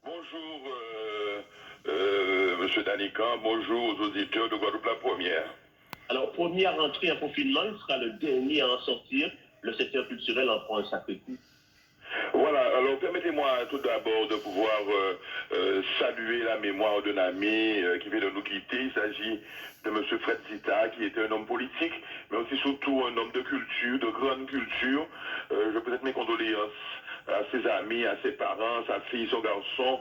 Bonjour, Monsieur Danican, bonjour aux auditeurs de Guadeloupe la première. Alors, première entrée en confinement, il sera le dernier à en sortir. Le secteur culturel en prend un sacré coup. Voilà, alors permettez-moi tout d'abord de pouvoir saluer la mémoire d'un ami qui vient de nous quitter. Il s'agit de M. Fred Zita, qui était un homme politique, mais aussi surtout un homme de culture, de grande culture. Je présente mes condoléances à ses amis, à ses parents, sa fille, son garçon,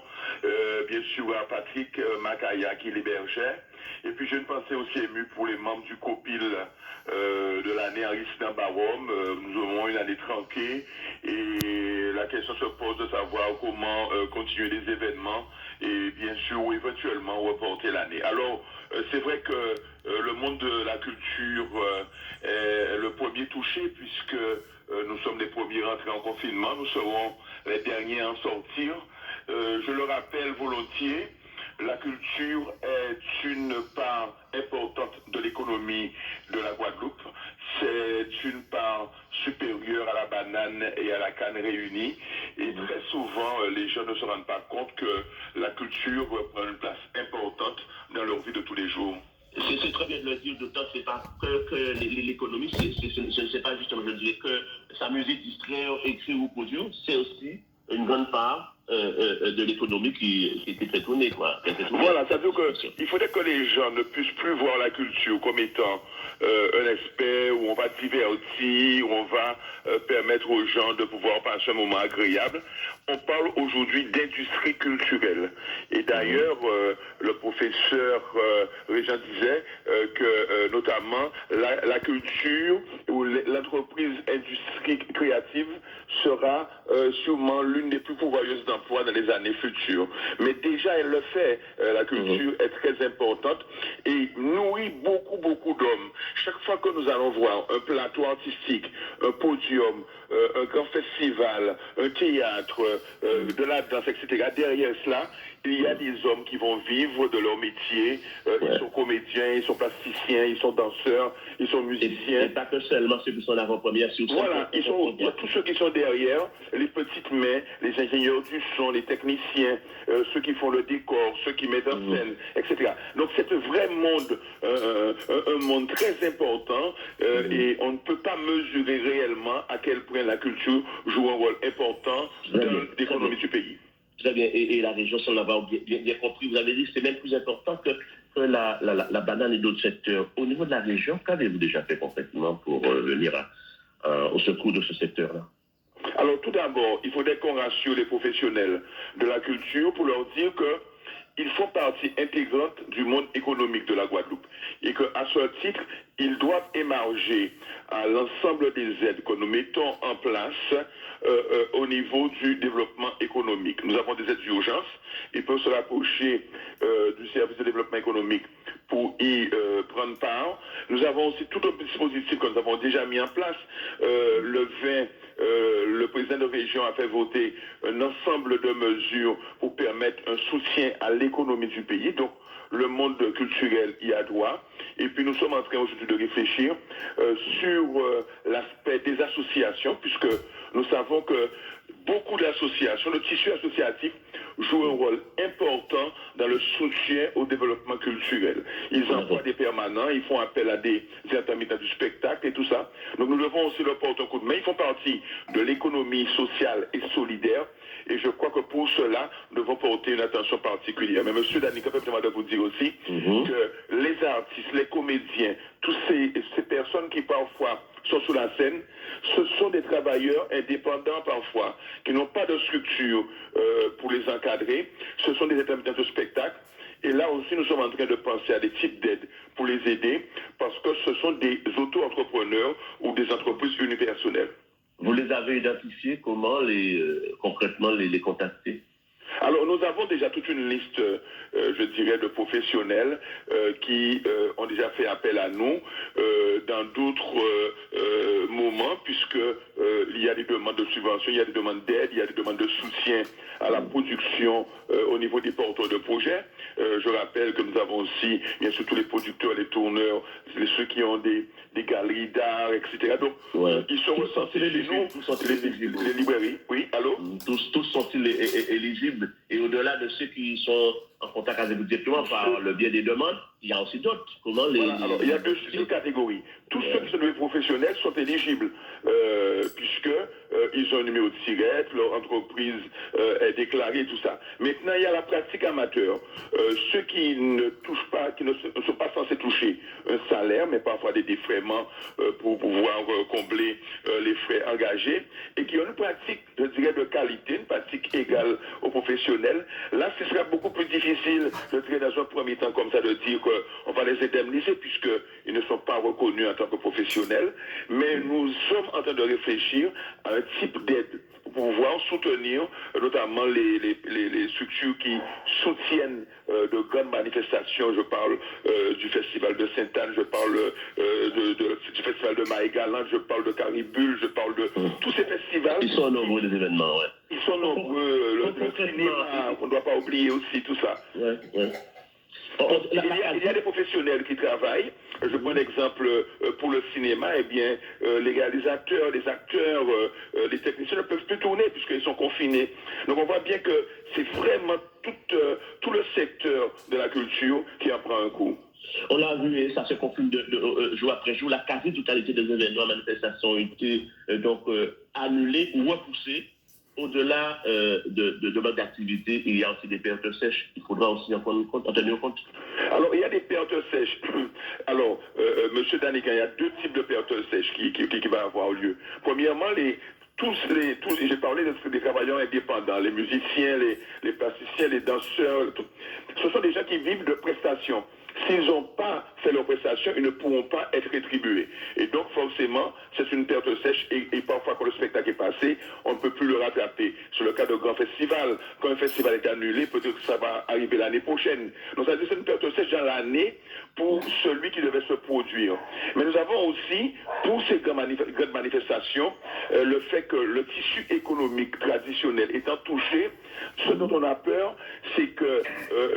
bien sûr à Patrick Macaya qui l'hébergeait. Et puis j'ai une pensée aussi émue pour les membres du COPIL de l'année Aristan Barom. Nous aurons une année tranquille et la question se pose de savoir comment continuer les événements et bien sûr ou éventuellement reporter l'année. Alors c'est vrai que le monde de la culture est le premier touché puisque nous sommes les premiers rentrés en confinement, nous serons les derniers à en sortir. Je le rappelle volontiers, la culture est une part importante de l'économie de la Guadeloupe. C'est une part supérieure à la banane et à la canne réunies. Et très souvent, les gens ne se rendent pas compte que la culture prend une place importante dans leur vie de tous les jours. C'est très bien de le dire, d'autant que c'est pas que l'économie, c'est pas justement, je dirais, que s'amuser, distraire, écrire ou produire, c'est aussi une grande part de l'économie qui était très tournée, quoi. Voilà, ça veut dire qu'il faudrait que les gens ne puissent plus voir la culture comme étant un aspect où on va divertir, où on va permettre aux gens de pouvoir passer un moment agréable. On parle aujourd'hui d'industrie culturelle. Et d'ailleurs, le professeur Régent disait que notamment la culture ou l'entreprise industrie créative sera sûrement l'une des plus pourvoyeuses d'emplois dans les années futures. Mais déjà, elle le fait. La culture est très importante et nourrit beaucoup d'hommes. Chaque fois que nous allons voir un plateau artistique, un podium, un grand festival, un théâtre, de la danse, etc., derrière cela, il y a des hommes qui vont vivre de leur métier. Ils sont comédiens, ils sont plasticiens, ils sont danseurs, ils sont musiciens. Et pas que seulement ceux qui sont en avant-première. Voilà, il y a tous ceux qui sont derrière, les petites mains, les ingénieurs du son, les techniciens, ceux qui font le décor, ceux qui mettent en scène, etc. Donc c'est un vrai monde, un monde très important et on ne peut pas mesurer réellement à quel point la culture joue un rôle important dans l'économie du pays. Très bien, et la région, sans l'avoir bien compris, vous avez dit que c'est même plus important que la banane et d'autres secteurs. Au niveau de la région, qu'avez-vous déjà fait concrètement pour venir au secours de ce secteur-là? Alors tout d'abord, il faudrait qu'on rassure les professionnels de la culture pour leur dire que ils font partie intégrante du monde économique de la Guadeloupe et qu'à ce titre, ils doivent émarger à l'ensemble des aides que nous mettons en place au niveau du développement économique. Nous avons des aides d'urgence, ils peuvent se rapprocher du service de développement économique pour y prendre part. Nous avons aussi tout un dispositif que nous avons déjà mis en place. Le 20, le président de région a fait voter un ensemble de mesures pour permettre un soutien à l'économie du pays. Donc, le monde culturel y a droit. Et puis, nous sommes en train aujourd'hui de réfléchir sur l'aspect des associations, puisque nous savons que beaucoup d'associations, le tissu associatif joue un rôle important dans le soutien au développement culturel. Ils emploient des permanents, ils font appel à des intermittents du spectacle et tout ça. Donc nous devons aussi leur porter un coup de main. Ils font partie de l'économie sociale et solidaire. Et je crois que pour cela, nous devons porter une attention particulière. Mais M. Danica, permettez-moi de vous dire aussi que les artistes, les comédiens, toutes ces personnes qui parfois sont sous la scène, ce sont des travailleurs indépendants parfois, qui n'ont pas de structure pour les encadrer. Ce sont des intermittents de spectacle. Et là aussi, nous sommes en train de penser à des types d'aides pour les aider, parce que ce sont des auto-entrepreneurs ou des entreprises unipersonnelles. Vous les avez identifiés, comment concrètement les contacter? Alors, nous avons déjà toute une liste, je dirais, de professionnels qui ont déjà fait appel à nous dans d'autres moments, puisque il y a des demandes de subventions, il y a des demandes d'aide, il y a des demandes de soutien à la production au niveau des porteurs de projets. Je rappelle que nous avons aussi, bien sûr, tous les producteurs, les tourneurs, ceux qui ont des galeries d'art, etc. Donc, ils sont recensés chez nous, les librairies. Oui, allô? Tous sont-ils éligibles? Et au-delà de ceux qui sont en contact avec vous directement par le biais des demandes, il y a aussi d'autres. Comment alors, il y a deux catégories. Tous ceux qui sont des professionnels sont éligibles, puisque ils ont un numéro de SIRET, leur entreprise est déclarée, tout ça. Maintenant, il y a la pratique amateur. Ceux qui ne touchent pas, qui ne sont pas censés toucher un salaire, mais parfois des défraiements pour pouvoir combler les frais engagés, et qui ont une pratique, je dirais, de qualité, une pratique égale aux professionnels. Là, ce sera beaucoup plus difficile, je dirais, dans un premier temps comme ça, de dire qu'on va les indemniser, puisqu'ils ne sont pas reconnus en tant que professionnels. Mais nous sommes en train de réfléchir à un type d'aide pour pouvoir soutenir notamment les structures qui soutiennent de grandes manifestations. Je parle du Festival de Sainte-Anne, je parle du Festival de Maïgaland, je parle de Caribule, je parle de tous ces festivals. Ils sont nombreux, les événements, ouais. Ils sont nombreux, le cinéma, on ne doit pas oublier aussi tout ça. Il y a des professionnels qui travaillent. Je prends l'exemple pour le cinéma, eh bien, les réalisateurs, les acteurs, les techniciens ne peuvent plus tourner puisqu'ils sont confinés. Donc on voit bien que c'est vraiment tout le secteur de la culture qui en prend un coup. On l'a vu, et ça se confirme de jour après jour, la quasi-totalité des événements, manifestations ont été donc annulées ou repoussées. Au-delà de mode d'activité, il y a aussi des pertes sèches. Il faudra aussi en tenir compte. Alors, il y a des pertes sèches. Alors, M. Danican, il y a deux types de pertes sèches qui vont avoir lieu. Premièrement, j'ai parlé des travailleurs indépendants, les musiciens, les plasticiens, les danseurs. Ce sont des gens qui vivent de prestations. S'ils n'ont pas fait leurs prestations, ils ne pourront pas être rétribués. Et donc, forcément, c'est une perte sèche. Et parfois, quand le spectacle est passé, on ne peut plus le rattraper. C'est le cas de grands festivals. Quand un festival est annulé, peut-être que ça va arriver l'année prochaine. Donc, ça veut dire que c'est une perte sèche dans l'année pour celui qui devait se produire. Mais nous avons aussi, pour ces grandes manifestations, le fait que le tissu économique traditionnel étant touché, ce dont on a peur, c'est que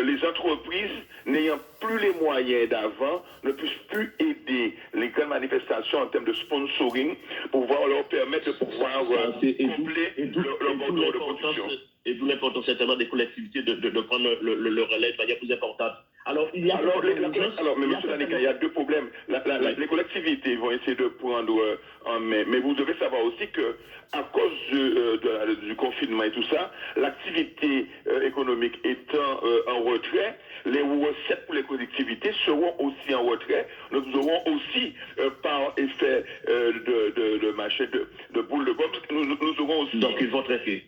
les entreprises n'ayant plus les moyens d'avant ne puissent plus aider les grandes manifestations en termes de sponsoring pour pouvoir leur permettre de pouvoir combler leur besoin de production. Et d'où l'importance certainement des collectivités de prendre le relais de manière plus importante. Alors, il y a mais M. Danican, il y a deux problèmes. Les collectivités vont essayer de prendre en main. Mais vous devez savoir aussi que, à cause du confinement et tout ça, l'activité économique étant en retrait, les recettes pour les collectivités seront aussi en retrait. Nous aurons aussi, par effet de boule de gomme, nous aurons aussi... Donc, ils vont traquer.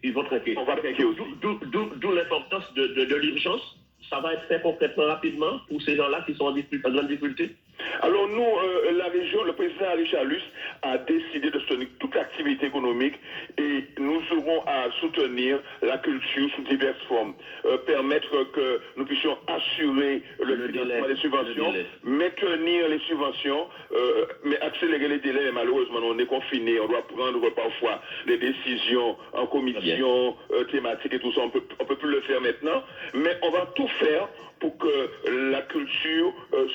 On va traquer aussi. D'où l'importance de l'urgence. Ça va être fait concrètement rapidement pour ces gens-là qui sont en grande difficulté? Alors nous, la région, le président Richard Luce a décidé de soutenir toute l'activité économique et nous aurons à soutenir la culture sous diverses formes. Permettre que nous puissions assurer le financement des subventions, maintenir les subventions, mais accélérer les délais. Malheureusement, on est confiné, on doit prendre parfois des décisions en commission thématique et tout ça. On peut plus le faire maintenant, mais on va tout faire pour que la culture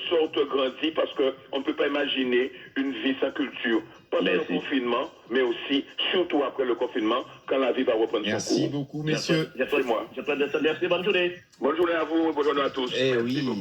sorte grandie, parce qu'on ne peut pas imaginer une vie sans culture. Pendant le confinement, mais aussi, surtout après le confinement, quand la vie va reprendre son cours. Merci beaucoup, messieurs. C'est moi. Merci, bonne journée. Bonne journée à vous, bonne journée à tous. Eh oui.